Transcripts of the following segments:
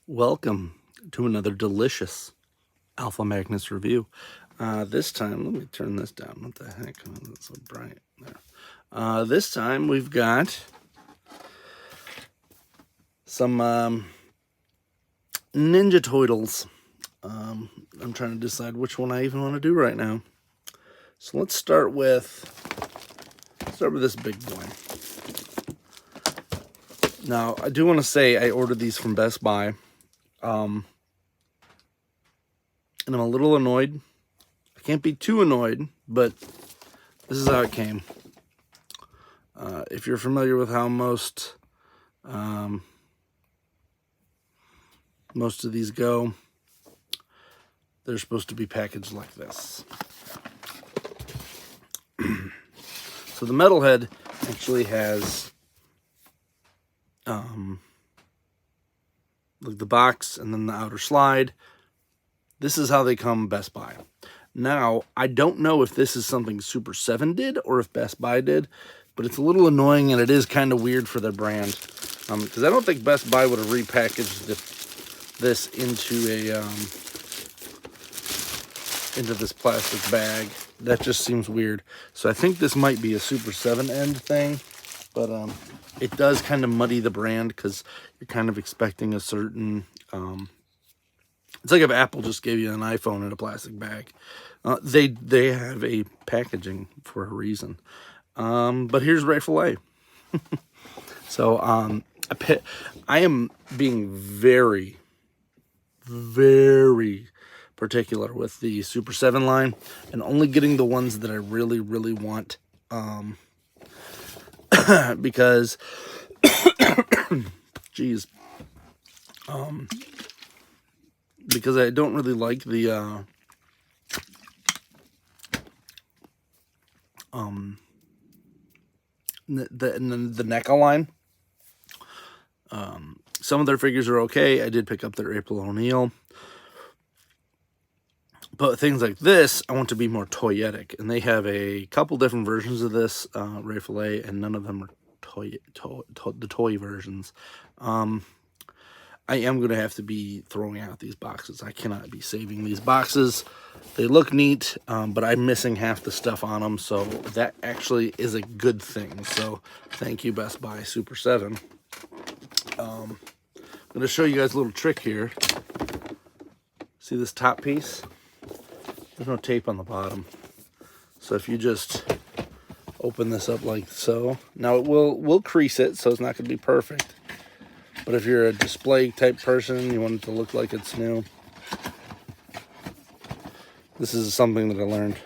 Welcome to another delicious Alpha Magnus review. This time, let me turn this down. What the heck? Oh, that's so bright. There. This time we've got some Ninja Turtles. I'm trying to decide which one I even want to do right now. So let's start with this big boy. Now, I do want to say I ordered these from Best Buy. And I'm a little annoyed. I can't be too annoyed, but this is how it came. If you're familiar with how most of these go, they're supposed to be packaged like this. So the metal head actually has like the box and then the outer slide. This is how they come Best Buy. Now, I don't know if this is something Super 7 did or if Best Buy did, but it's a little annoying and it is kind of weird for their brand. Because I don't think Best Buy would have repackaged this into this plastic bag. That just seems weird. So I think this might be a Super 7 end thing, but it does kind of muddy the brand because you're kind of expecting a certain... it's like if Apple just gave you an iPhone in a plastic bag. They have a packaging for a reason. But here's Fillet. So I am being very, very particular with the Super 7 line and only getting the ones that I really, really want. Because, geez. Because I don't really like the NECA line. Some of their figures are okay. I did pick up their April O'Neil. But things like this, I want to be more toyetic. And they have a couple different versions of this Fillet, and none of them are the toy versions. I am going to have to be throwing out these boxes. I cannot be saving these boxes. They look neat, but I'm missing half the stuff on them, so that actually is a good thing. So thank you, Best Buy Super 7. I'm going to show you guys a little trick here. See this top piece? There's no tape on the bottom. So if you just open this up like so, now it will crease it, so it's not going to be perfect. But if you're a display type person, you want it to look like it's new. This is something that I learned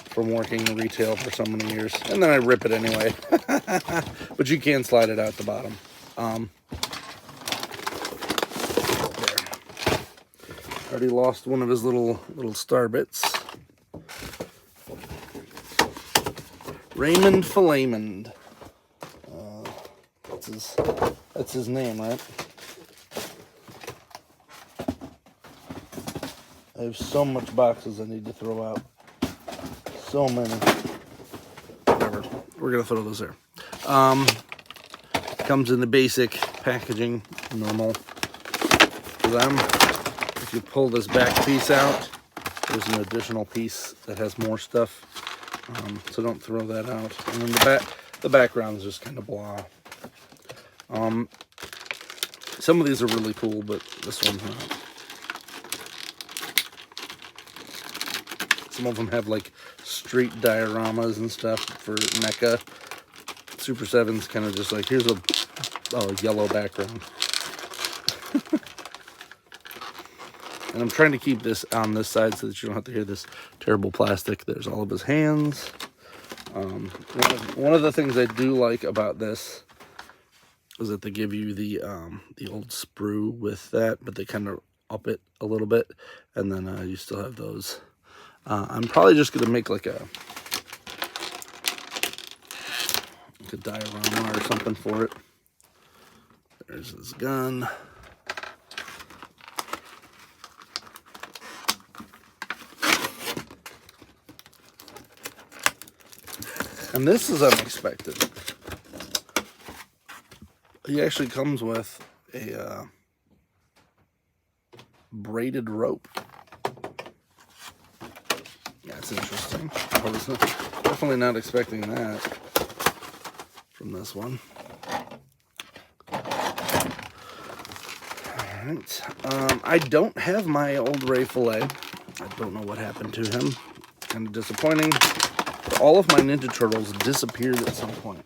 from working in retail for so many years. And then I rip it anyway. But you can slide it out the bottom. There. Already lost one of his little star bits. Raymond Fillet. That's his name, right? I have so much boxes I need to throw out. So many. Whatever. We're gonna throw those there. Comes in the basic packaging, normal. For them. If you pull this back piece out, there's an additional piece that has more stuff. So don't throw that out. And then the background is just kind of blah. Some of these are really cool, but this one's not. Some of them have like street dioramas and stuff for NECA. Super 7's kind of just like, here's a yellow background. And I'm trying to keep this on this side so that you don't have to hear this terrible plastic. There's all of his hands. One of the things I do like about this is that they give you the old sprue with that, but they kind of up it a little bit, and then you still have those. I'm probably just gonna make like a diorama or something for it. There's his gun. And this is unexpected. He actually comes with a braided rope. That's interesting. I was definitely not expecting that from this one. Alright. I don't have my old Ray Fillet. I don't know what happened to him. Kind of disappointing. But all of my Ninja Turtles disappeared at some point,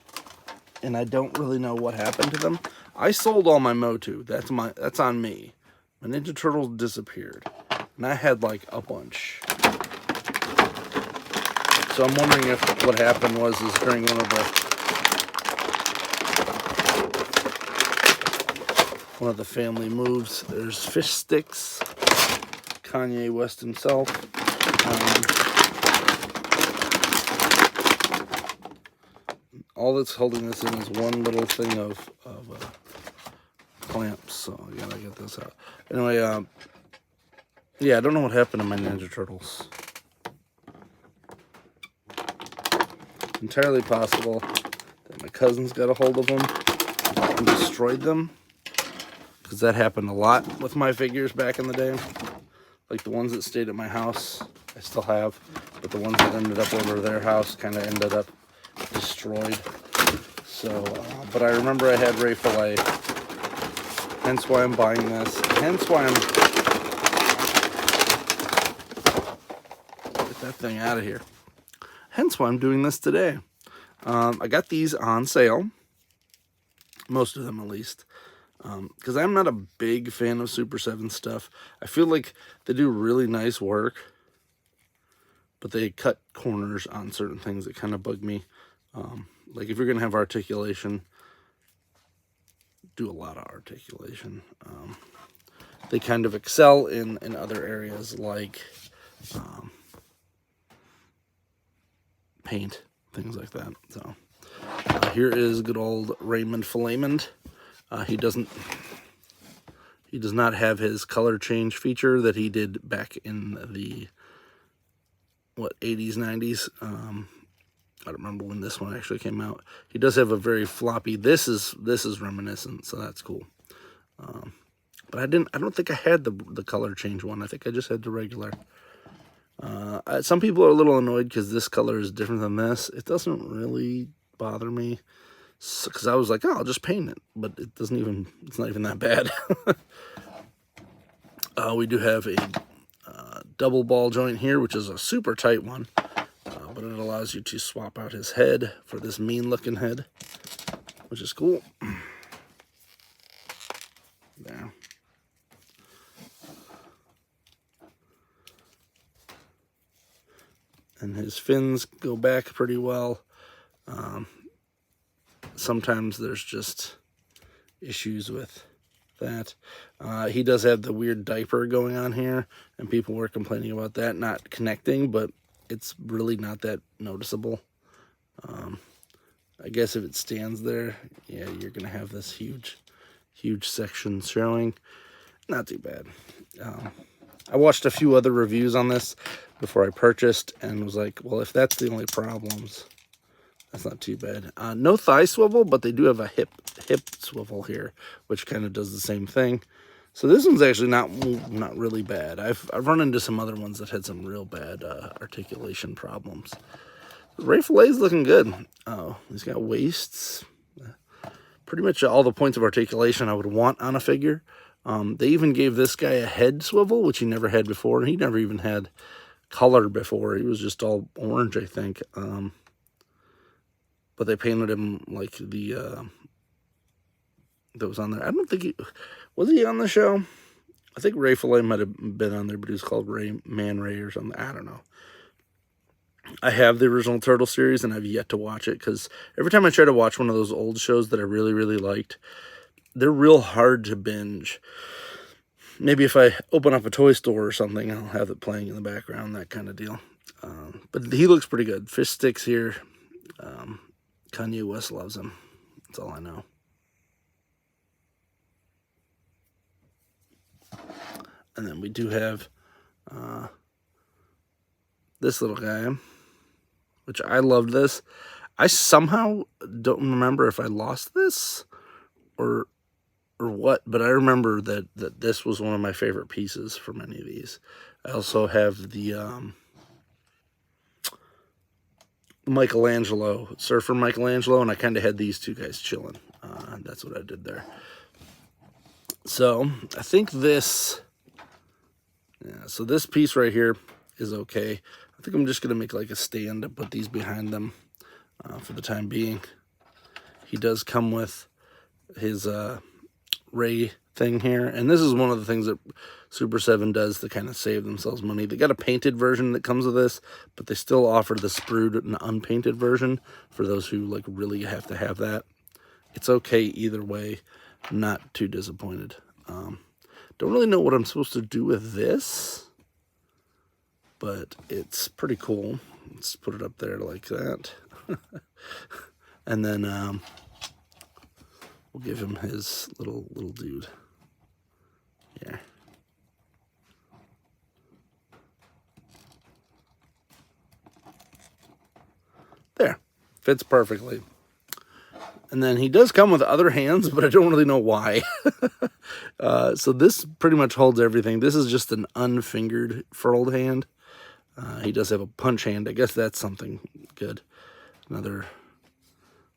and I don't really know what happened to them. I sold all my Motu. That's on me. My Ninja Turtles disappeared, and I had like a bunch. So I'm wondering if what happened was during one of the family moves. There's fish sticks. Kanye West himself. All that's holding this in is one little thing of clamps, so I gotta get this out. Anyway, yeah, I don't know what happened to my Ninja Turtles. Entirely possible that my cousins got a hold of them and destroyed them, because that happened a lot with my figures back in the day. Like the ones that stayed at my house, I still have, but the ones that ended up over their house kind of ended up destroyed. So, but I remember I had Ray Fillet, hence why I'm buying this, hence why I'm, get that thing out of here, hence why I'm doing this today. I got these on sale, most of them at least, because I'm not a big fan of Super 7 stuff. I feel like they do really nice work, but they cut corners on certain things that kind of bug me. Like if you're going to have articulation, do a lot of articulation. They kind of excel in other areas like paint, things like that. So here is good old Raymond Fillet. He does not have his color change feature that he did back in the 80s, 90s. I don't remember when this one actually came out. He does have a very floppy. This is reminiscent, so that's cool. But I don't think I had the color change one. I think I just had the regular. Some people are a little annoyed because this color is different than this. It doesn't really bother me, because I was like, oh, I'll just paint it, but it's not even that bad. We do have a double ball joint here, which is a super tight one, but it allows you to swap out his head for this mean looking head, which is cool. There. And his fins go back pretty well. Sometimes there's just issues with that. He does have the weird diaper going on here, and people were complaining about that not connecting, but it's really not that noticeable. I guess if it stands there, yeah, you're gonna have this huge section showing. Not too bad. I watched a few other reviews on this before I purchased and was like, well, if that's the only problems, that's not too bad. No thigh swivel, but they do have a hip swivel here, which kind of does the same thing. So this one's actually not really bad. I've run into some other ones that had some real bad articulation problems. Ray Fillet's looking good. Oh, he's got waists. Pretty much all the points of articulation I would want on a figure. They even gave this guy a head swivel, which he never had before. He never even had color before. He was just all orange, I think. But they painted him like the that was on there. I don't think was he on the show? I think Ray Fillet might have been on there, but he was called Man Ray or something. I don't know. I have the original Turtle series, and I've yet to watch it, because every time I try to watch one of those old shows that I really, really liked, they're real hard to binge. Maybe if I open up a toy store or something, I'll have it playing in the background, that kind of deal. But he looks pretty good. Fish sticks here. Kanye West loves him. That's all I know. And then we do have this little guy, which I loved this. I somehow don't remember if I lost this or what, but I remember that this was one of my favorite pieces from any of these. I also have the Michelangelo, Surfer Michelangelo, and I kind of had these two guys chilling. That's what I did there. So I think this, yeah, so this piece right here is okay. I think I'm just going to make like a stand to put these behind them for the time being. He does come with his ray thing here, and this is one of the things that Super 7 does to kind of save themselves money. They got a painted version that comes with this, but they still offer the sprued and unpainted version for those who like really have to have that. It's okay either way. Not too disappointed. Don't really know what I'm supposed to do with this, but it's pretty cool. Let's put it up there like that. And then we'll give him his little dude. Yeah. There. Fits perfectly. And then he does come with other hands, but I don't really know why. So this pretty much holds everything. This is just an unfingered furled hand. He does have a punch hand. I guess that's something good. Another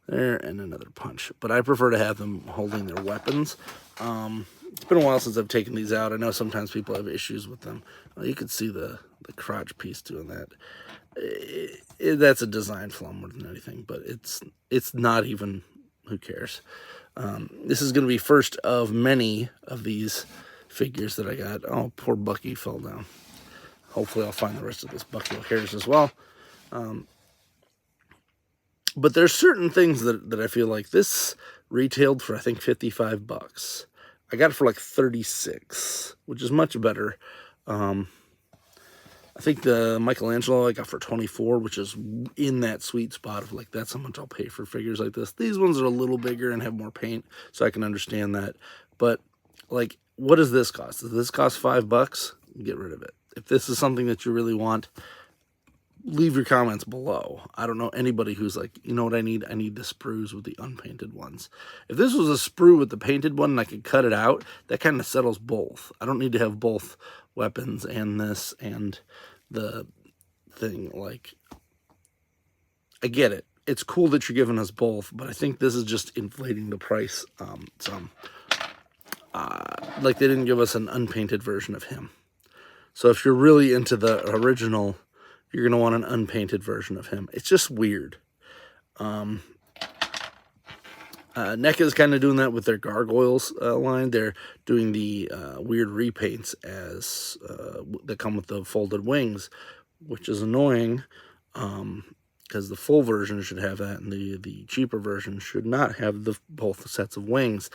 there and another punch. But I prefer to have them holding their weapons. It's been a while since I've taken these out. I know sometimes people have issues with them. Well, you could see the crotch piece doing that. That's a design flaw more than anything, but it's not even, who cares? This is going to be first of many of these figures that I got. Oh, poor Bucky fell down. Hopefully I'll find the rest of this Bucky O'Hare's as well. But there's certain things that I feel like this retailed for, I think, $55. I got it for like 36, which is much better. I think the Michelangelo I got for 24, which is in that sweet spot of like, that's how much I'll pay for figures like this. These ones are a little bigger and have more paint, so I can understand that. But like, what does this cost? Does this cost $5? Get rid of it. If this is something that you really want, leave your comments below. I don't know anybody who's like, you know what I need? I need the sprues with the unpainted ones. If this was a sprue with the painted one and I could cut it out, that kind of settles both. I don't need to have both weapons and this and the thing. Like, I get it. It's cool that you're giving us both, but I think this is just inflating the price some. Like, they didn't give us an unpainted version of him. So if you're really into the original, you're going to want an unpainted version of him. It's just weird. NECA is kind of doing that with their Gargoyles line. They're doing the weird repaints as that come with the folded wings, which is annoying because the full version should have that, and the cheaper version should not have both sets of wings.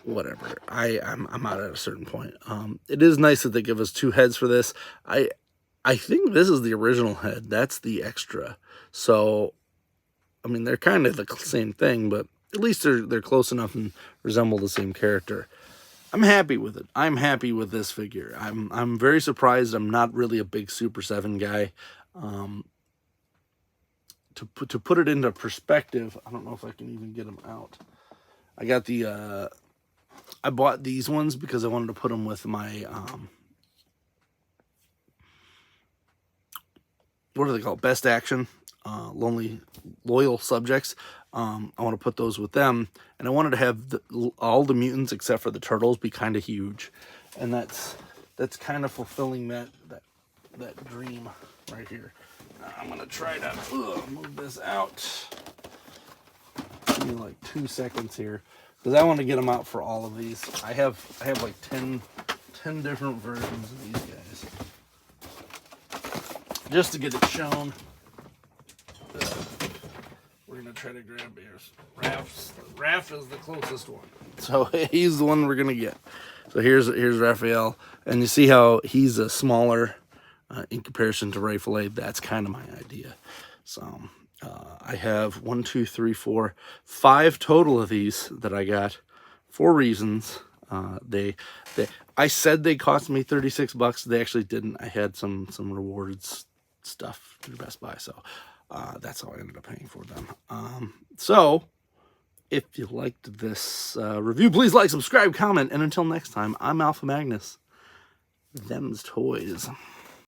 Whatever. I'm out at a certain point. It is nice that they give us two heads for this. I think this is the original head. That's the extra. So, I mean, they're kind of the same thing, but at least they're close enough and resemble the same character. I'm happy with it. I'm happy with this figure. I'm very surprised. I'm not really a big Super 7 guy. To put it into perspective, I don't know if I can even get them out. I got the I bought these ones because I wanted to put them with my what are they called? Best Action, Loyal Subjects. I want to put those with them, and I wanted to have all the mutants except for the turtles be kind of huge, and that's kind of fulfilling that dream right here. I'm gonna try to move this out. Give me like 2 seconds here, because I want to get them out for all of these. I have like 10 different versions of these guys, just to get it shown. We're gonna try to grab yours. Raph is the closest one, so he's the one we're gonna get. So here's Raphael, and you see how he's a smaller in comparison to Ray Fillet. That's kind of my idea. So I have 1, 2, 3, 4, 5 total of these that I got for reasons. I said they cost me $36. They actually didn't. I had some rewards stuff through Best Buy, so that's how I ended up paying for them. So If you liked this review, please like, subscribe, comment, and until next time, I'm Alpha Magnus. Them's toys.